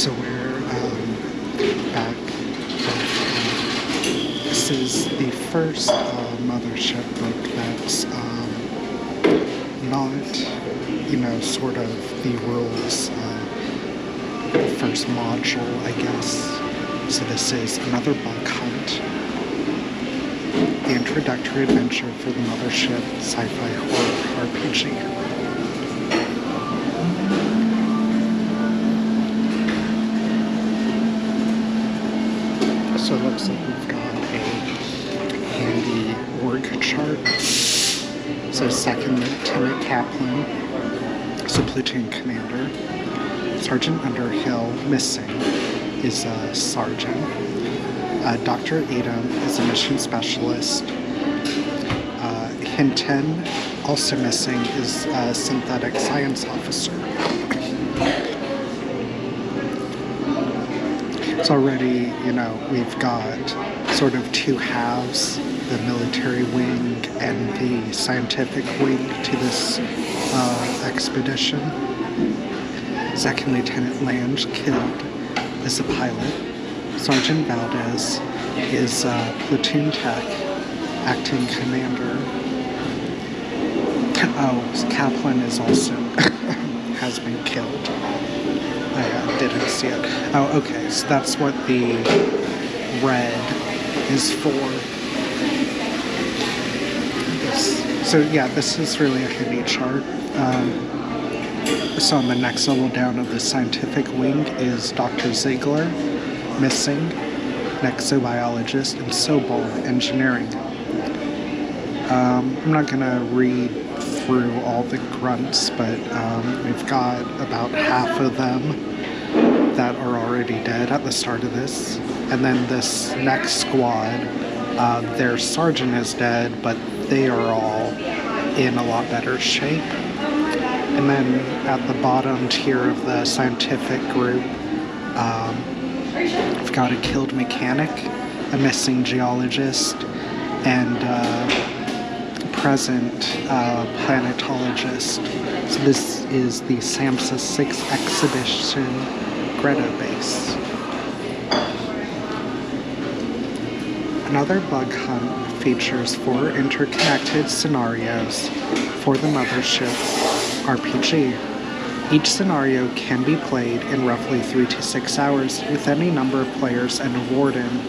So we're back. This is the first Mothership book that's not, sort of the rules first module, I guess. So this is another bug hunt. The introductory adventure for the Mothership sci-fi horror RPG. So it looks like we've got a handy org chart. So Second Lieutenant Kaplan, so platoon commander. Sergeant Underhill, missing, is a sergeant. Dr. Adam is a mission specialist. Hinton, also missing, is a synthetic science officer. So already, we've got sort of two halves, the military wing and the scientific wing to this expedition. Second Lieutenant Lange, killed, is a pilot. Sergeant Valdez is a platoon tech, acting commander. Oh, Kaplan is also has been killed. I didn't see it. Oh, okay, so that's what the red is for. This is really a handy chart. So on the next level down of the scientific wing is Dr. Ziegler, missing, exobiologist, and Sobol, engineering. I'm not going to read through all the grunts, but we've got about half of them that are already dead at the start of this. And then this next squad, their sergeant is dead, but they are all in a lot better shape. And then at the bottom tier of the scientific group, we've got a killed mechanic, a missing geologist, and present planetologist. So this is the SAMHSA 6 Exhibition Greta base. Another bug hunt features 4 interconnected scenarios for the Mothership RPG. Each scenario can be played in roughly 3 to 6 hours with any number of players and a warden.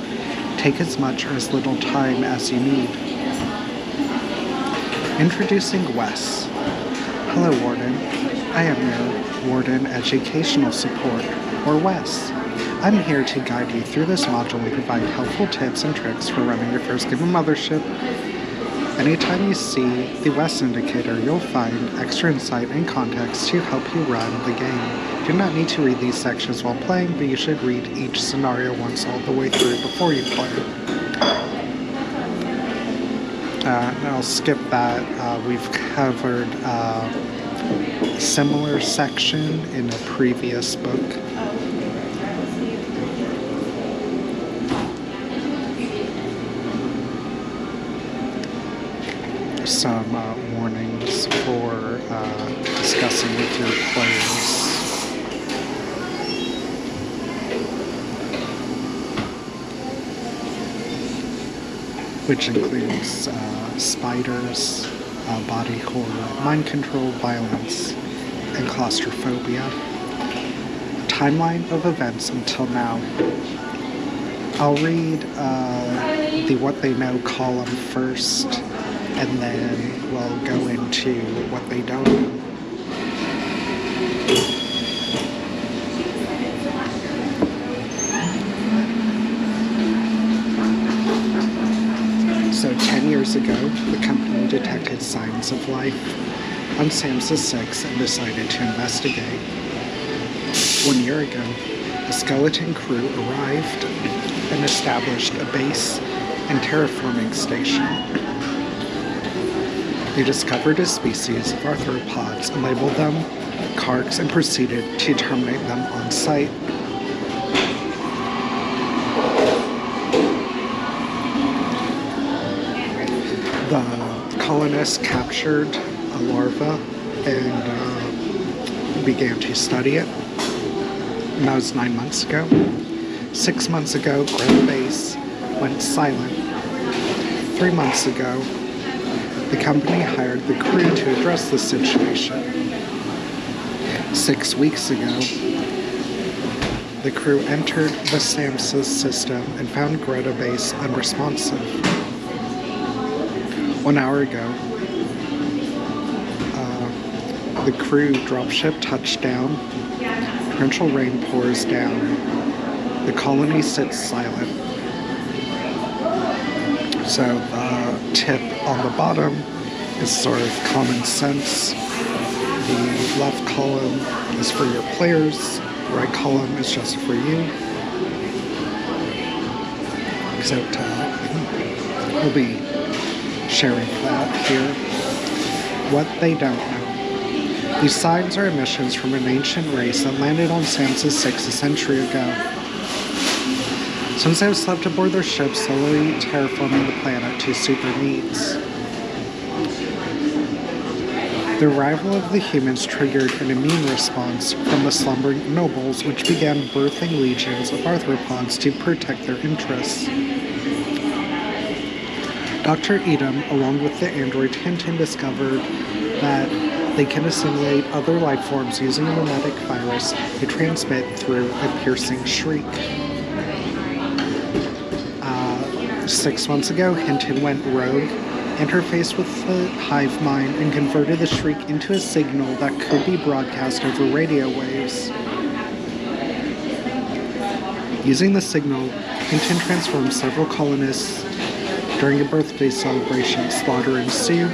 Take as much or as little time as you need. Introducing Wes. Hello, Warden. I am your Warden Educational Support, or Wes. I'm here to guide you through this module and provide helpful tips and tricks for running your first game of Mothership. Anytime you see the Wes indicator, you'll find extra insight and context to help you run the game. You do not need to read these sections while playing, but you should read each scenario once all the way through before you play. And I'll skip that. We've covered a similar section in a previous book. Some warnings for discussing with your players. Which includes spiders, body horror, mind control, violence, and claustrophobia. Timeline of events until now. I'll read the What They Know column first, and then we'll go into what they don't know. So 10 years ago, the company detected signs of life on SAMHSA 6 and decided to investigate. 1 year ago, a skeleton crew arrived and established a base and terraforming station. They discovered a species of arthropods and labeled them Karks and proceeded to terminate them on site. The colonists captured a larva and began to study it. and that was 9 months ago. 6 months ago, Greta Base went silent. 3 months ago, the company hired the crew to address the situation. 6 weeks ago, the crew entered the SAMHSA system and found Greta Base unresponsive. 1 hour ago, the crew dropship touchdown. Torrential rain pours down. The colony sits silent. So the tip on the bottom is sort of common sense. The left column is for your players. The right column is just for you. Except we'll be sharing that here. What they don't know. These signs are emissions from an ancient race that landed on SAMHSA 6 a century ago. Since they have slept aboard their ship, slowly terraforming the planet to suit their needs. The arrival of the humans triggered an immune response from the slumbering nobles, which began birthing legions of arthropods to protect their interests. Dr. Edom, along with the android Hinton, discovered that they can assimilate other life forms using a mimetic virus they transmit through a piercing shriek. 6 months ago, Hinton went rogue, interfaced with the hive mind, and converted the shriek into a signal that could be broadcast over radio waves. Using the signal, Hinton transformed several colonists. During a birthday celebration, slaughter ensued.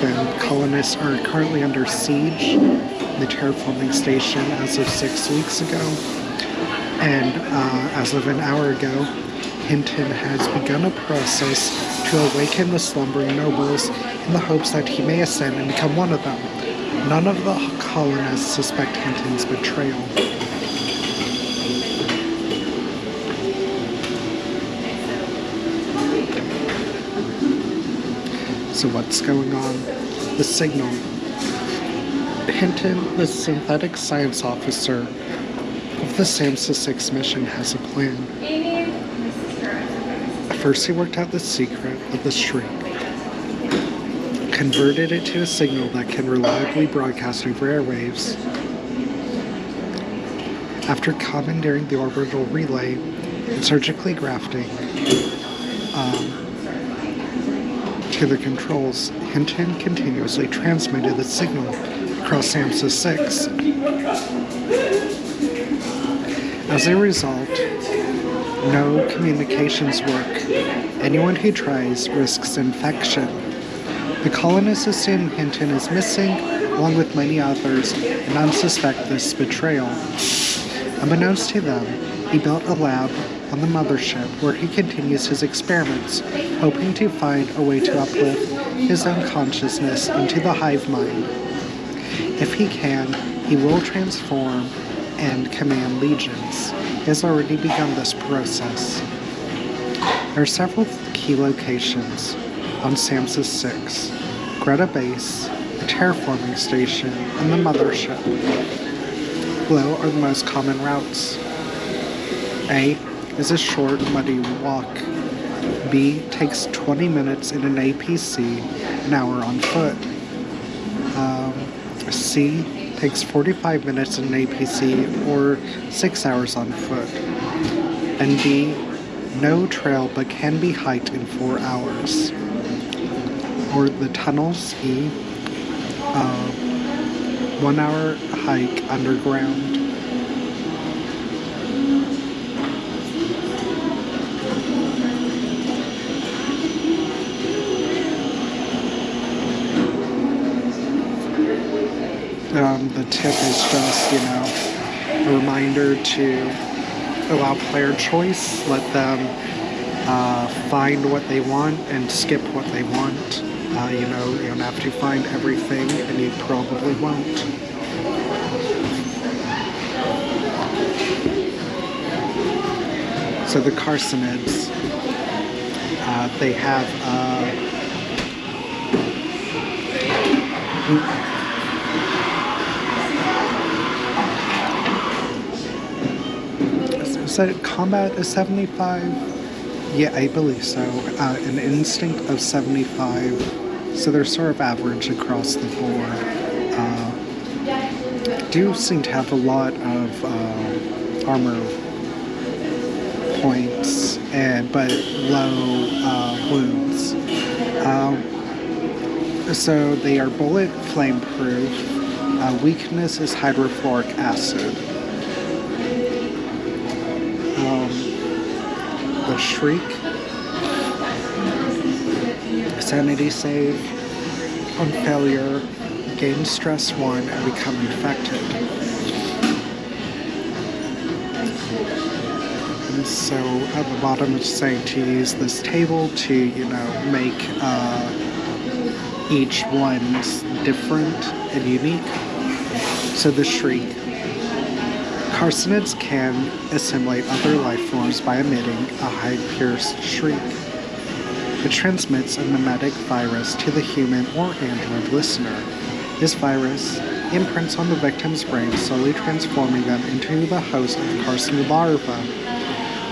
The colonists are currently under siege in the terraforming station as of 6 weeks ago. And as of an hour ago, Hinton has begun a process to awaken the slumbering nobles in the hopes that he may ascend and become one of them. None of the colonists suspect Hinton's betrayal. So what's going on? The signal. Hinton, the synthetic science officer of the SAMHSA 6 mission, has a plan. First, he worked out the secret of the shriek, converted it to a signal that can reliably broadcast over airwaves. After commandeering the orbital relay and surgically grafting to the controls, Hinton continuously transmitted the signal across SAMHSA 6. As a result, no communications work. Anyone who tries risks infection. The colonists assume Hinton is missing, along with many others, and none suspect this betrayal. Unbeknownst to them, he built a lab on the mothership where he continues his experiments, hoping to find a way to uplift his own consciousness into the hive mind. If he can, he will transform and command legions. He has already begun this process. There are several key locations on SAMHSA 6, Greta Base, the terraforming station, and the mothership. Below are the most common routes. A is a short, muddy walk. B takes 20 minutes in an APC, an hour on foot. C takes 45 minutes in an APC or 6 hours on foot. And D, no trail but can be hiked in 4 hours. Or the tunnels, E, 1 hour hike underground. The tip is just, a reminder to allow player choice, let them find what they want and skip what they want. You don't have to find everything, and you probably won't. So the Carcinids, they have So combat is 75? Yeah, I believe so. An instinct of 75. So they're sort of average across the board. Do seem to have a lot of armor points, but low wounds. So they are bullet flame proof. Weakness is hydrofluoric acid. The Shriek. Sanity save. On failure, gain stress 1 and become infected. And so at the bottom it's saying to use this table to, make each one different and unique. So the Shriek. Carcinids can assimilate other life forms by emitting a high-pierced shriek. It transmits a mimetic virus to the human or android listener. This virus imprints on the victim's brain, slowly transforming them into the host of the carcinid larva.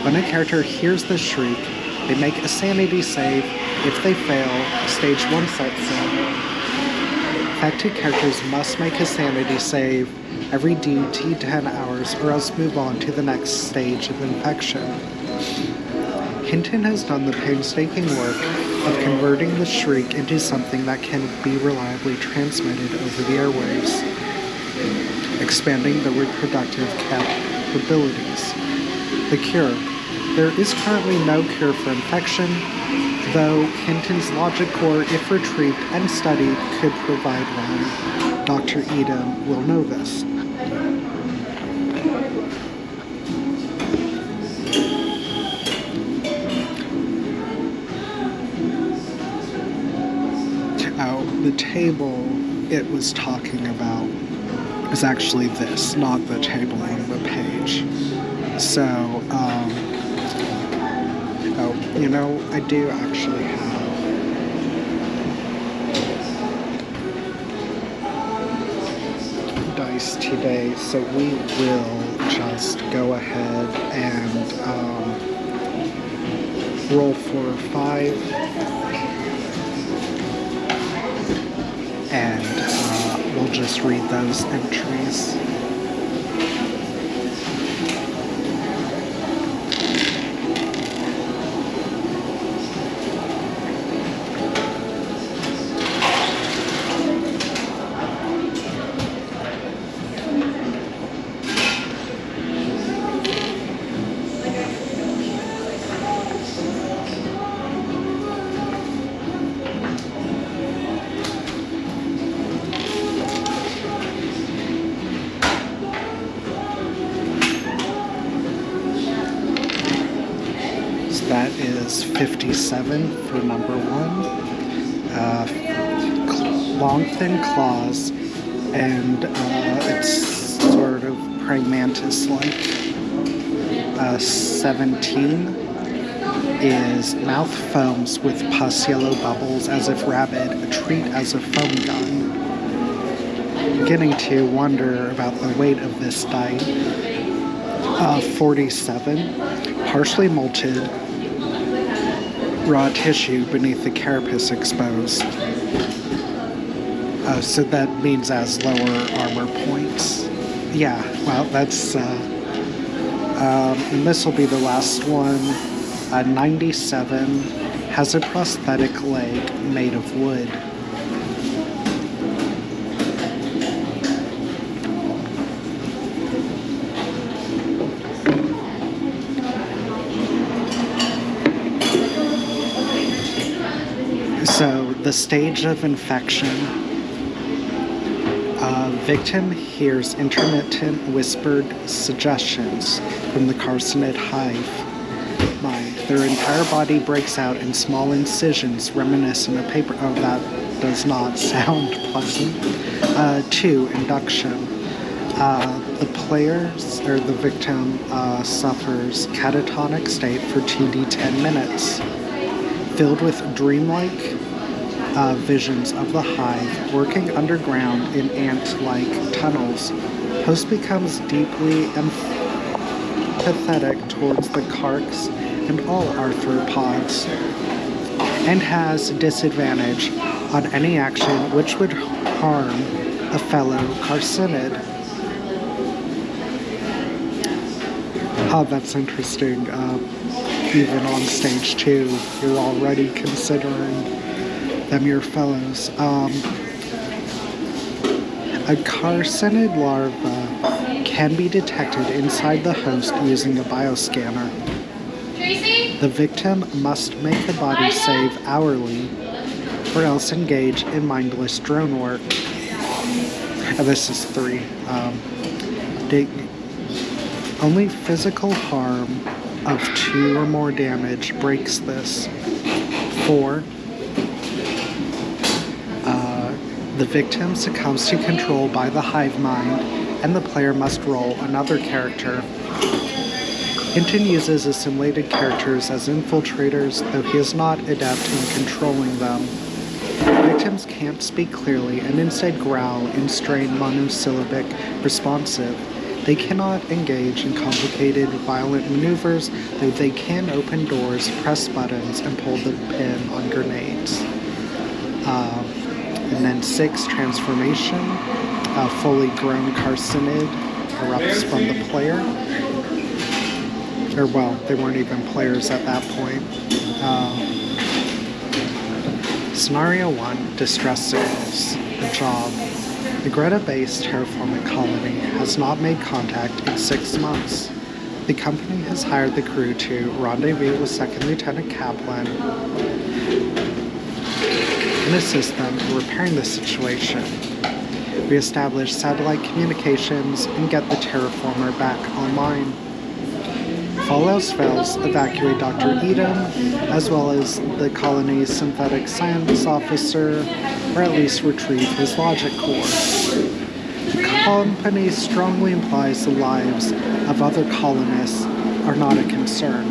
When a character hears the shriek, they make a sanity save. If they fail, stage 1 sets in. Affected characters must make a sanity save every D10 hours or else move on to the next stage of infection. Hinton has done the painstaking work of converting the Shriek into something that can be reliably transmitted over the airwaves, expanding the reproductive capabilities. The cure. There is currently no cure for infection, though Hinton's logic core, if retrieved and studied, could provide one. Dr. Edom will know this. The table it was talking about is actually this, not the table on the page. So, I do actually have dice today, so we will just go ahead and roll for 5. And we'll just read those entries. That is 57 for number 1. Long, thin claws, and it's sort of praying mantis-like. 17 is mouth foams with pus yellow bubbles as if rabid, a treat as a foam gun. Beginning to wonder about the weight of this die. 47, partially molted, raw tissue beneath the carapace exposed. So that means as lower armor points. Yeah, well, that's, and this will be the last one. 97 has a prosthetic leg made of wood. So, the stage of infection. Victim hears intermittent whispered suggestions from the carcinid hive mind. Their entire body breaks out in small incisions reminiscent of paper. Oh, that does not sound pleasant. 2. Induction. The players, or the victim, suffers catatonic state for 2d10 minutes, filled with dreamlike visions of the hive working underground in ant-like tunnels. Host becomes deeply sympathetic towards the Karks and all arthropods, and has disadvantage on any action which would harm a fellow carcinid. Oh, that's interesting. Even on stage 2, you're already considering them your fellows. A carcinid larva can be detected inside the host using a bioscanner. The victim must make the body save hourly, or else engage in mindless drone work. And this is 3. Only physical harm of 2 or more damage breaks this. 4. The victim succumbs to control by the hive mind, and the player must roll another character. Hinton uses assimilated characters as infiltrators, though he is not adept in controlling them. Victims can't speak clearly and instead growl in strained monosyllabic responsive. They cannot engage in complicated, violent maneuvers, though they can open doors, press buttons, and pull the pin on grenades. And then 6, transformation. A fully grown carcinid erupts from the player. Or, well, they weren't even players at that point. Scenario 1, distress signals. The job. The Greta Base terraforming colony has not made contact in 6 months. The company has hired the crew to rendezvous with Second Lieutenant Kaplan and assist them in repairing the situation. Re-establish satellite communications and get the terraformer back online. If all else fails, evacuate Dr. Edom, as well as the colony's synthetic science officer, or at least retrieve his logic core. The company strongly implies the lives of other colonists are not a concern.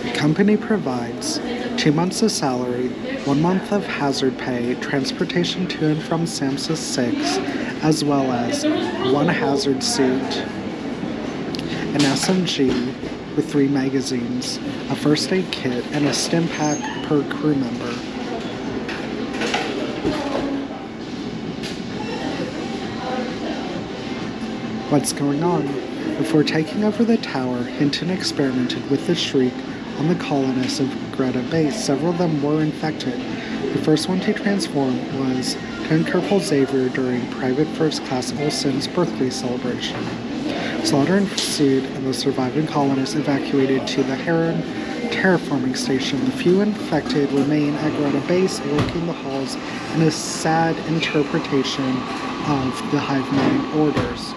The company provides 2 months of salary, 1 month of hazard pay, transportation to and from SAMHSA 6, as well as 1 hazard suit, an SMG with 3 magazines, a first aid kit, and a stim pack per crew member. What's going on? Before taking over the tower, Hinton experimented with the Shriek on the colonists of Greta Base. Several of them were infected. The first one to transform was Lieutenant Corporal Xavier during Private First Class Olsen's birthday celebration. Slaughter ensued, and the surviving colonists evacuated to the Heron terraforming station. The few infected remain at Greta Base, lurking the halls in a sad interpretation of the hive mind orders.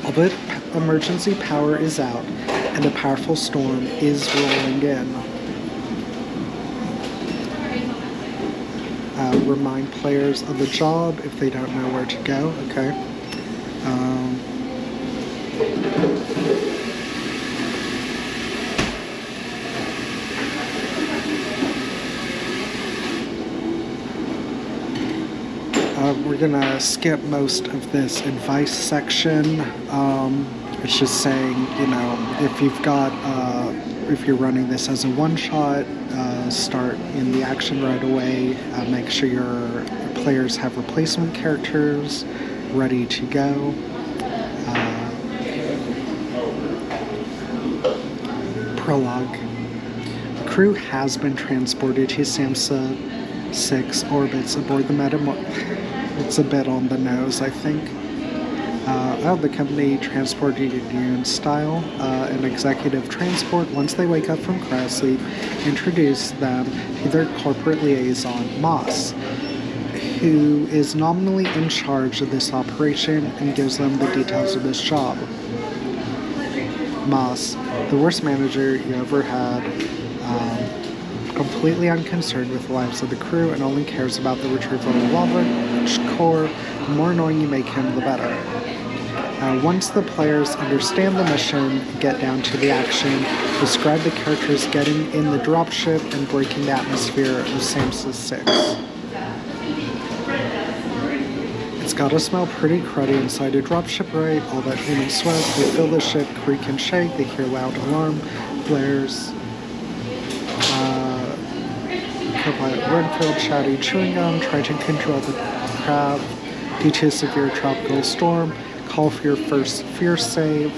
Albeit emergency power is out, and a powerful storm is rolling in. Remind players of the job if they don't know where to go. Okay. We're gonna skip most of this advice section. It's just saying, you know, if you're running this as a one-shot, start in the action right away. Make sure your players have replacement characters ready to go. Prologue. The crew has been transported to SAMHSA 6 orbits aboard the It's a bit on the nose, I think. The company transported you in style, an executive transport. Once they wake up from cryosleep, introduce them to their corporate liaison, Moss, who is nominally in charge of this operation and gives them the details of this job. Moss, the worst manager you ever had, completely unconcerned with the lives of the crew and only cares about the retrieval of the lava core. The more annoying you make him, the better. Once the players understand the mission, get down to the action, describe the characters getting in the dropship and breaking the atmosphere of SAMHSA 6. It's Gotta smell pretty cruddy inside a dropship, right? All that human sweat. They feel the ship creak and shake. They hear loud alarm blares. Co-pilot Renfield shouting chewing gum, trying to control the crowd due to a severe tropical storm. Call for your first fear save.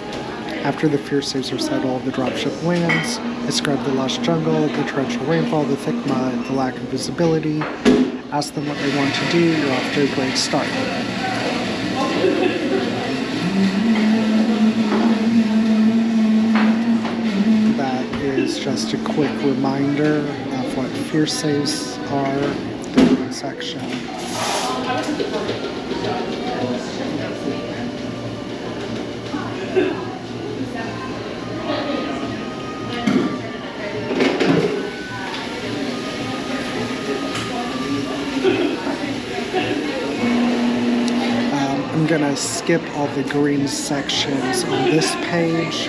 After the fear saves are settled, the dropship lands. Describe the lush jungle, the torrential rainfall, the thick mud, the lack of visibility. Ask them what they want to do. You're off to a great start. That is just a quick reminder of what fear saves are, the section. I'm gonna skip all the green sections on this page.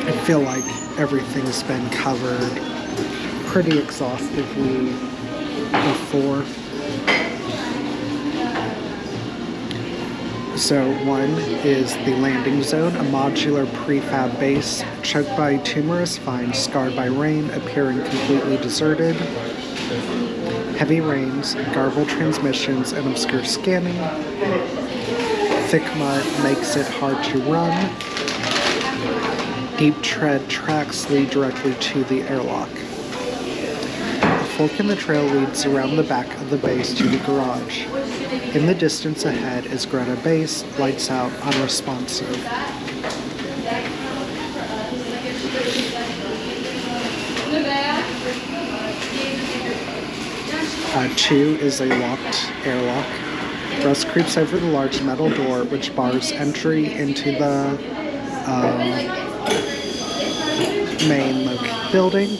I feel like everything's been covered pretty exhaustively before. So one is the landing zone, a modular prefab base choked by tumorous vines, scarred by rain, appearing completely deserted. Heavy rains, garbled transmissions, and obscure scanning. Thick mud makes it hard to run. Deep tread tracks lead directly to the airlock. A fork in the trail leads around the back of the base to the garage. In the distance ahead is Greta Base, lights out, unresponsive. 2 is a locked airlock. Rust creeps over the large metal door which bars entry into the main building.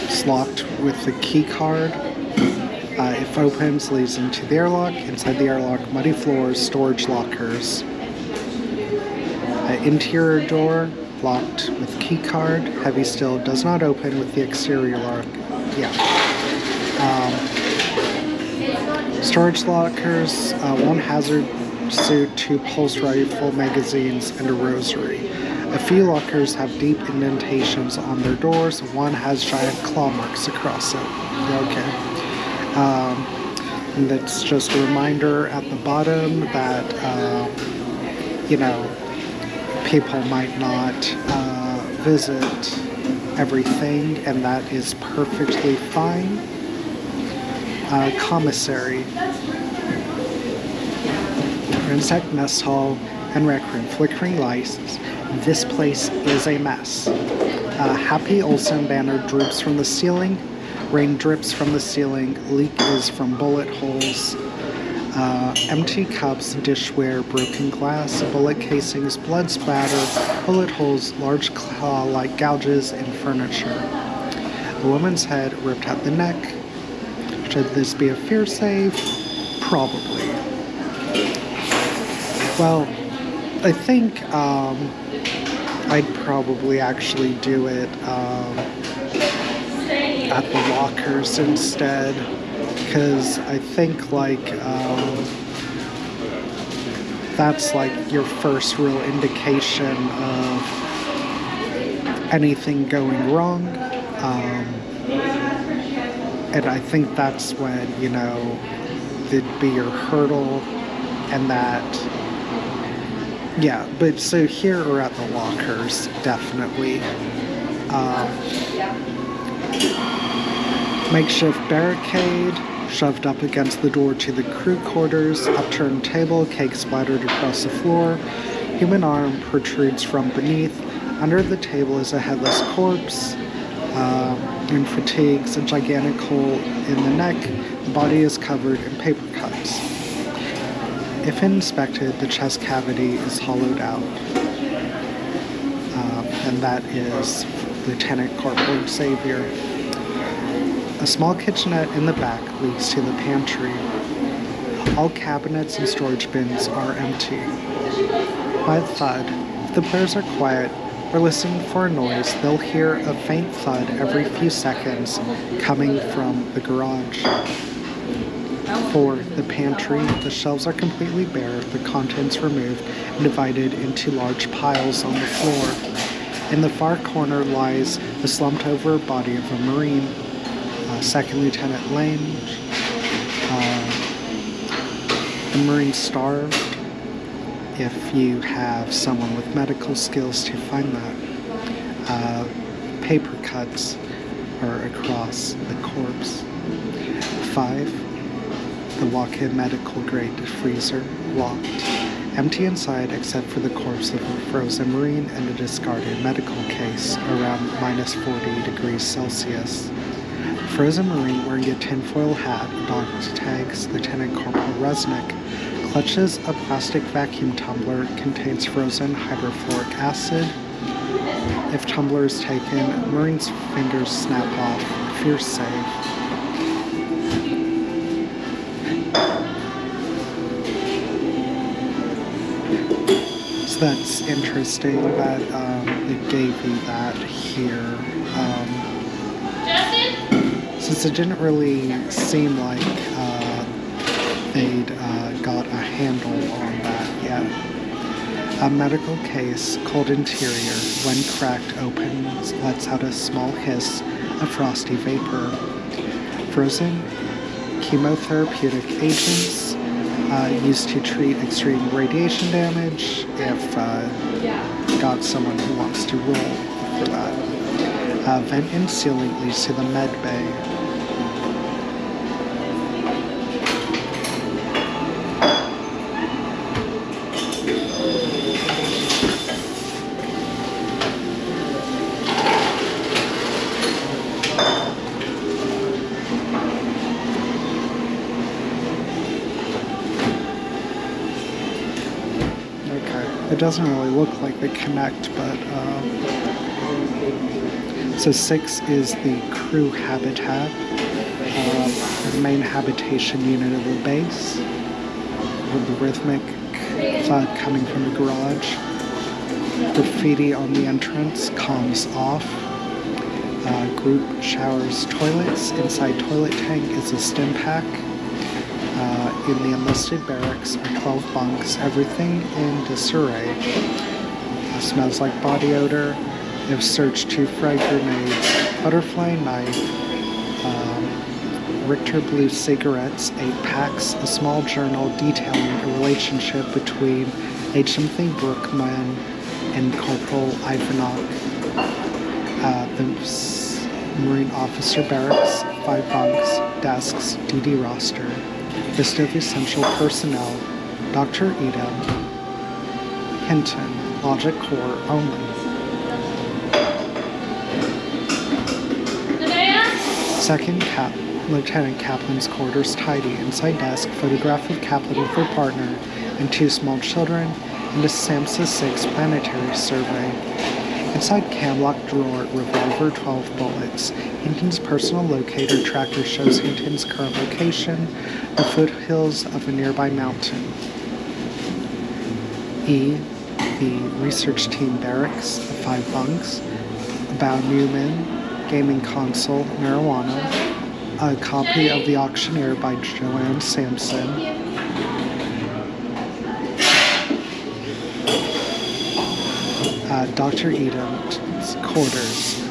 It's locked with the key card. If opens, leads into the airlock. Inside the airlock, muddy floors, storage lockers. Interior door, locked with key card. Heavy still, does not open with the exterior lock. Storage lockers, 1 hazard suit, 2 pulse rifle magazines, and a rosary. A few lockers have deep indentations on their doors. 1 has giant claw marks across it. Okay. And that's just a reminder at the bottom that, people might not visit everything, and that is perfectly fine. Commissary. Insect mess hall and rec room. Flickering lights. This place is a mess. Happy Olsen banner droops from the ceiling. Rain drips from the ceiling. Leak is from bullet holes. Empty cups, dishware, broken glass, bullet casings, blood splatter, bullet holes, large claw-like gouges in furniture. A woman's head ripped at the neck. Should this be a fear save? Probably. Well, I think I'd probably actually do it at the lockers instead, because I think that's your first real indication of anything going wrong. And I think that's when, there'd be your hurdle, and that, but so here or at the lockers, definitely. Makeshift barricade, shoved up against the door to the crew quarters, upturned table, cake splattered across the floor, human arm protrudes from beneath, under the table is a headless corpse, in fatigues, a gigantic hole in the neck, the body is covered in paper cuts. If inspected, the chest cavity is hollowed out, and that is Lieutenant Corporal Xavier. A small kitchenette in the back leads to the pantry. All cabinets and storage bins are empty. By the thud, if the players are quiet, or listening for a noise, they'll hear a faint thud every few seconds coming from the garage. 4. The pantry. The shelves are completely bare, the contents removed and divided into large piles on the floor. In the far corner lies the slumped-over body of a Marine. Second Lieutenant Lane. The Marine starved. If you have someone with medical skills to find that. Paper cuts are across the corpse. 5. The walk-in medical grade freezer, locked. Empty inside except for the corpse of a frozen Marine and a discarded medical case around minus 40 degrees Celsius. Frozen Marine wearing a tinfoil hat, docked tags Lieutenant Corporal Resnick, clutches a plastic vacuum tumbler, contains frozen hydrofluoric acid. If tumbler is taken, Marine's fingers snap off. Fierce save. So that's interesting that it gave you that here. Since it didn't really seem like they'd got a handle on that yet. A medical case, cold interior, when cracked open, lets out a small hiss of frosty vapor. Frozen chemotherapeutic agents used to treat extreme radiation damage if got someone who wants to roll for that. Vent and ceiling leads to the med bay. It doesn't really look like they connect, but so 6 is the crew habitat, the main habitation unit of the base, with the rhythmic thud coming from the garage. Graffiti on the entrance, comms off. Group showers toilets. Inside toilet tank is a stim pack. In the enlisted barracks are 12 bunks, everything in disarray. Smells like body odor. They've searched 2 frag grenades, butterfly knife, Richter Blue cigarettes, 8 packs, a small journal detailing a relationship between H.M.T. Brookman and Corporal Ivanov. The Marine Officer Barracks, 5 bunks, desks, DD roster. List of essential personnel, Dr. Edom, Hinton, Logic Corps only. Second Lieutenant Kaplan's quarters tidy. Inside desk, photograph of Kaplan with her partner and 2 small children, and a SAMHSA 6 planetary survey. Inside camlock drawer, revolver, 12 bullets. Hinton's personal locator tracker shows Hinton's current location, the foothills of a nearby mountain. E, the research team barracks, 5 bunks. Bao Newman, gaming console, marijuana. A copy of The Auctioneer by Joanne Sampson. Dr. Edom's quarters.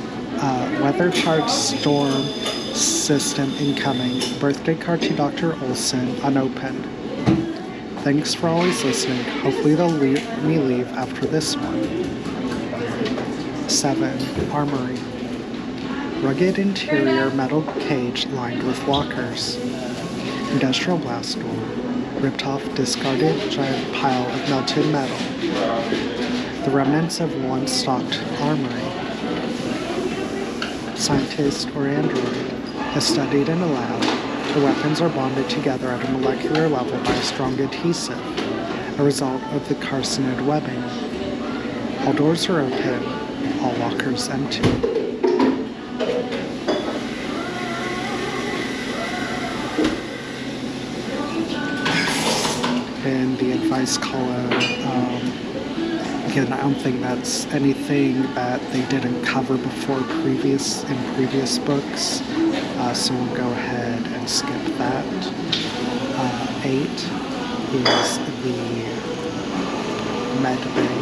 Weather chart storm system incoming. Birthday card to Dr. Olson unopened. Thanks for always listening. Hopefully they'll let me leave after this one. 7. Armory. Rugged interior metal cage lined with lockers. Industrial blast door. Ripped off discarded giant pile of melted metal. The remnants of one stocked armory. Scientist or android has studied in a lab. The weapons are bonded together at a molecular level by a strong adhesive, a result of the carcinid webbing. All doors are open, all lockers empty. In the advice column, Again, I don't think that's anything that they didn't cover before in previous books, so we'll go ahead and skip that. 8 is the med bay.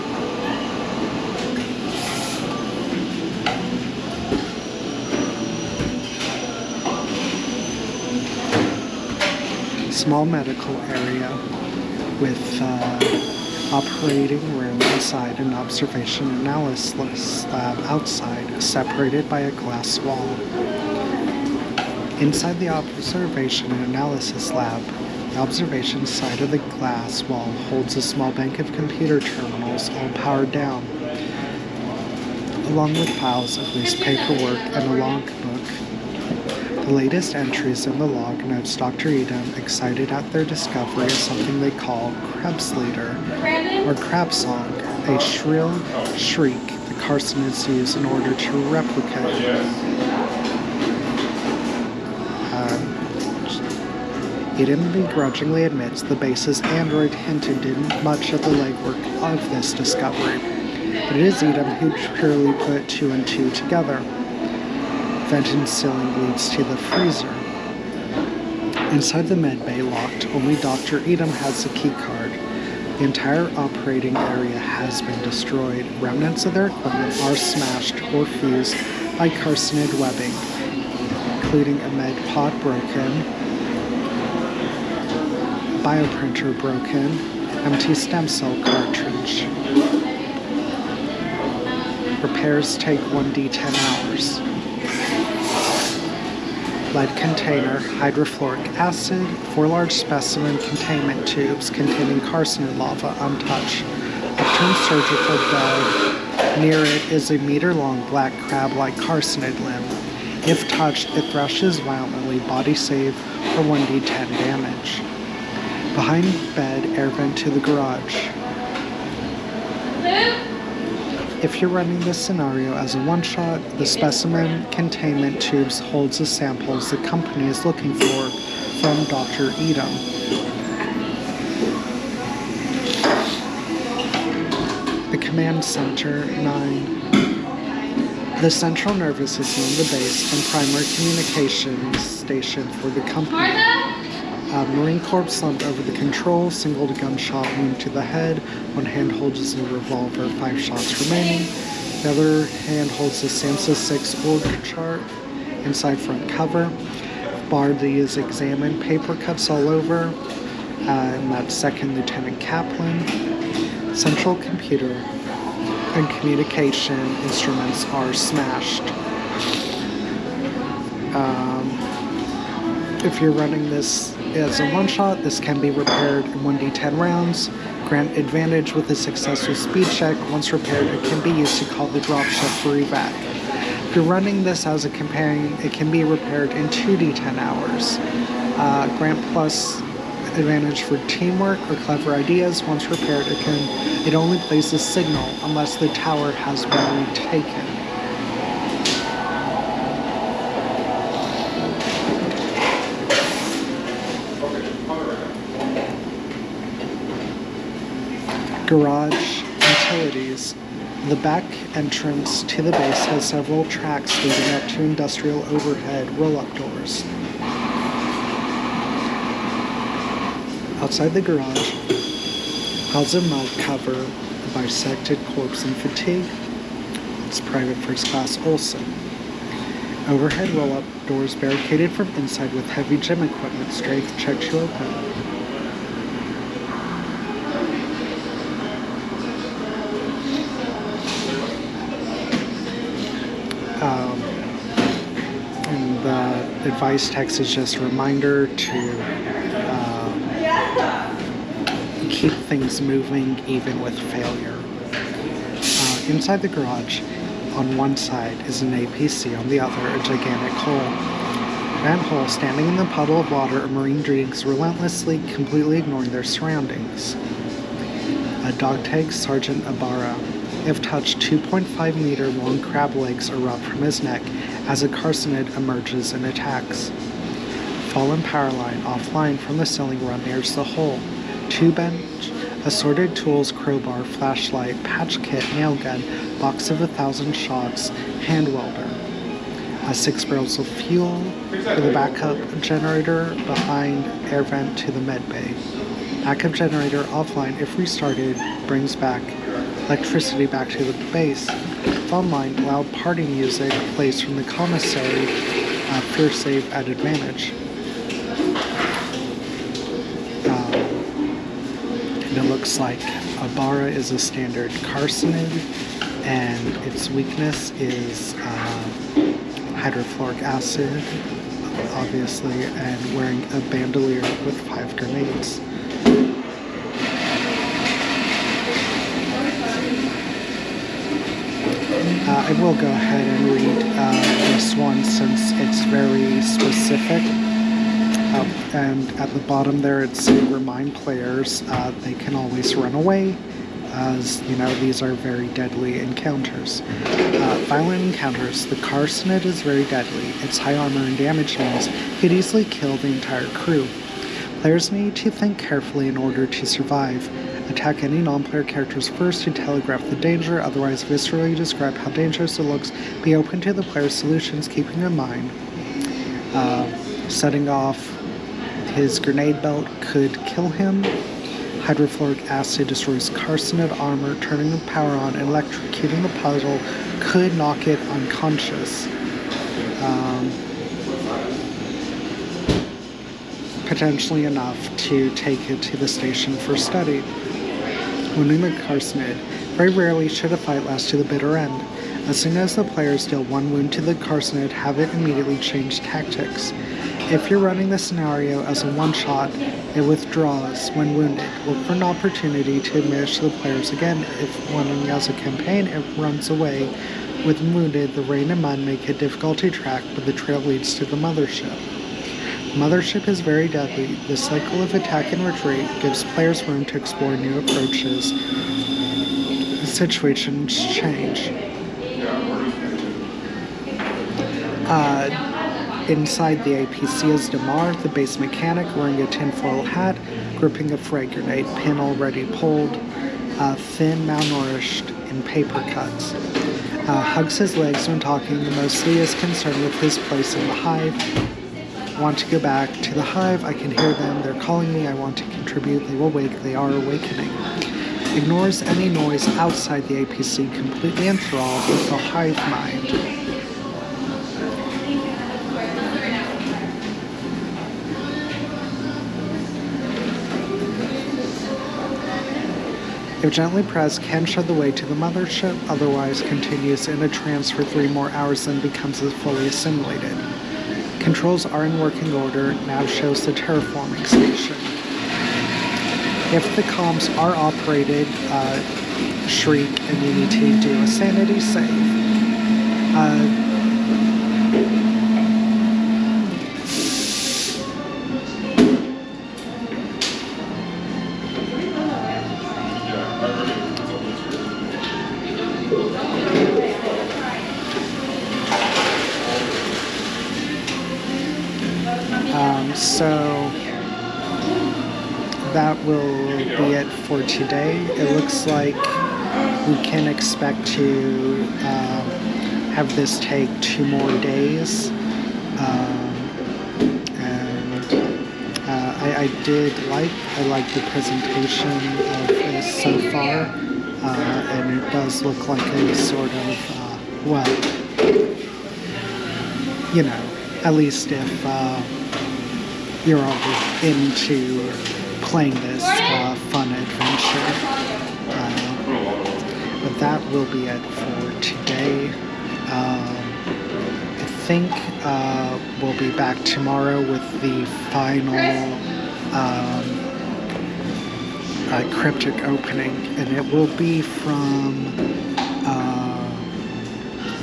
Small medical area with operating room inside and observation analysis lab outside, separated by a glass wall. Inside the observation and analysis lab, the observation side of the glass wall holds a small bank of computer terminals, all powered down, along with piles of loose paperwork and a logbook. The latest entries in the log notes Dr. Edom excited at their discovery of something they call Krebslieder, or crab song, a shrill shriek the Carcinids use in order to replicate. Edom begrudgingly admits the base's android hinted didn't much of the legwork of this discovery, but it is Edom who purely put 2 and 2 together. Vented ceiling leads to the freezer. Inside the medbay locked, only Dr. Edom has a key card. The entire operating area has been destroyed. Remnants of their equipment are smashed or fused by carcinid webbing, including a med pod broken, bioprinter broken, empty stem cell cartridge. Repairs take 1d10 hours. Lead container, hydrofluoric acid, 4 large specimen containment tubes containing carcinid lava untouched. Upturned surgical bed. Near it is a meter-long black crab-like carcinid limb. If touched, it thrashes violently, body save for 1d10 damage. Behind bed, air vent to the garage. If you're running this scenario as a one-shot, the specimen containment tubes holds the samples the company is looking for from Dr. Edom. The command center, 9. The central nervous system of the base and primary communications station for the company. Marine Corps slumped over the control, single gunshot wound to the head. One hand holds a revolver, 5 shots remaining. The other hand holds the SAMHSA 6 org chart, inside front cover. Bardi is examined, paper cuts all over, and that's Second Lieutenant Kaplan. Central computer and communication instruments are smashed. If you're running this as a one-shot, this can be repaired in 1d10 rounds. Grant advantage with a successful speed check. Once repaired, it can be used to call the dropship for evac. If you're running this as a companion, it can be repaired in 2d10 hours. Grant plus advantage for teamwork or clever ideas. Once repaired, it only plays a signal unless the tower has been retaken. Garage utilities. The back entrance to the base has several tracks leading up to industrial overhead roll-up doors. Outside the garage, piles of mud cover a bisected corpse in fatigue. It's Private First Class Olson. Overhead roll-up doors barricaded from inside with heavy gym equipment. Strength check to open. And the advice text is just a reminder to keep things moving even with failure. Inside the garage, on one side is an APC, on the other a gigantic hole. That hole, standing in the puddle of water, are marine dregs relentlessly, completely ignoring their surroundings. A dog tags Sergeant Ibarra. If touched, 2.5 meter long crab legs erupt from his neck as a carcinid emerges and attacks. Fallen power line offline from the ceiling run nears the hole. Assorted tools, crowbar, flashlight, patch kit, nail gun, box of 1,000 shots, hand welder. 6 barrels of fuel for the backup generator behind air vent to the med bay. Backup generator offline if restarted brings back electricity back to the base. If online, loud party music plays from the commissary. Fear save at advantage. And it looks like Abara is a standard carcinid, and its weakness is hydrofluoric acid, obviously, and wearing a bandolier with 5 grenades. I will go ahead and read this one since it's very specific. And at the bottom there it says remind players they can always run away, as you know these are very deadly encounters. Violent encounters. The carcinid is very deadly. Its high armor and damage means it could easily kill the entire crew. Players need to think carefully in order to survive. Attack any non-player characters first to telegraph the danger, otherwise viscerally describe how dangerous it looks. Be open to the player's solutions, keeping in mind setting off his grenade belt could kill him. Hydrofluoric acid destroys carcinid armor, turning the power on and electrocuting the puzzle could knock it unconscious. Potentially enough to take it to the station for study. Wounding the carcinid. Very rarely should a fight last to the bitter end. As soon as the players deal 1 wound to the carcinid, have it immediately change tactics. If you're running the scenario as a one-shot, it withdraws when wounded. Look for an opportunity to administer the players again. If running as a campaign, it runs away. With wounded, the rain and mud make it difficult to track, but the trail leads to the mothership. Mothership is very deadly. The cycle of attack and retreat gives players room to explore new approaches. Situations change. Inside the APC is Damar, the base mechanic, wearing a tinfoil hat, gripping a frag grenade, pin already pulled, thin, malnourished, in paper cuts. Hugs his legs when talking, mostly is concerned with his place in the hive. Want to go back to the hive, I can hear them, they're calling me, I want to contribute, they will wake, they are awakening. Ignores any noise outside the APC, completely enthralled with the hive mind. If gently pressed, can show the way to the mothership, otherwise continues in a trance for 3 more hours and becomes fully assimilated. Controls are in working order. Nav shows the terraforming station. If the comms are operated, shriek, and you need to do a sanity save. So that will be it for today. It looks like we can expect to have this take 2 more days. I like the presentation of this so far, and it does look like a sort of, well, you know, at least if you're all into playing this fun adventure. But that will be it for today. I think we'll be back tomorrow with the final cryptic opening, and it will be from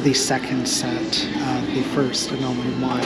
the second set, the first and only one.